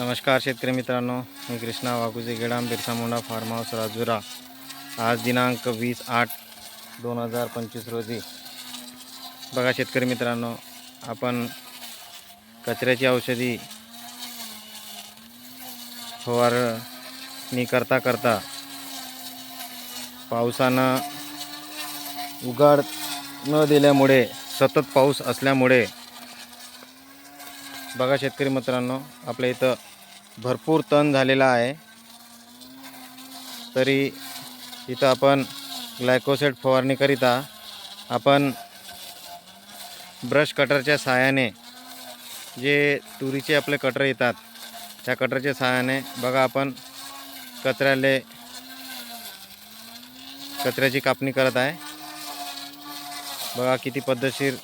नमस्कार शेतकरी मित्रांनो, मी कृष्णा वाघुजे गेडाम बिरसा मुंडा फार्म हाऊस राजुरा। आज दिनांक 20/8/2025 रोजी बघा शेतकरी मित्रांनो, आपण कचऱ्याची औषधी फवारणी करता पावसानं उघाड न दिल्यामुळे, सतत पाऊस असल्यामुळे बघा शेतकरी मित्रांनो, आपल्या इथं भरपूर तण झालेला आहे। तरी इथं आपण ग्लायकोसेट फवारणी करिता आपण ब्रश कटरच्या सहाय्याने, जे तुरीचे आपले कटर येतात त्या कटरच्या सहाय्याने बघा आपण कचऱ्याची कापणी करत आहे। बघा किती पद्धतशीर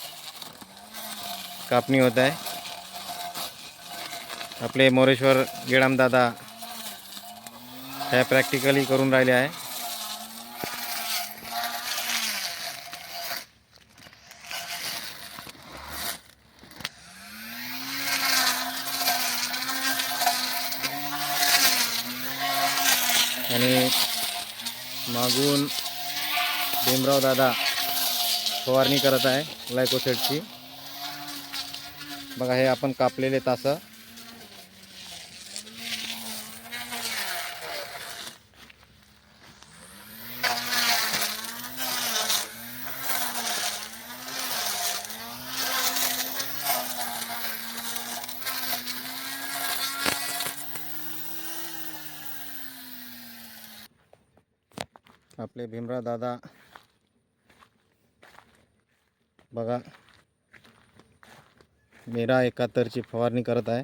कापणी होत आहे। आपले मोरेश्वर गेडाम दादा ह्या प्रॅक्टिकली करून राहिले आहे। आणि मागून भीमराव दादा फवारणी करत आहे ग्लायकोसेटची। बघा हे आपण कापलेले तासं आपले भीमराव दादा बघा मेरा 71ची फवारणी करत आहे।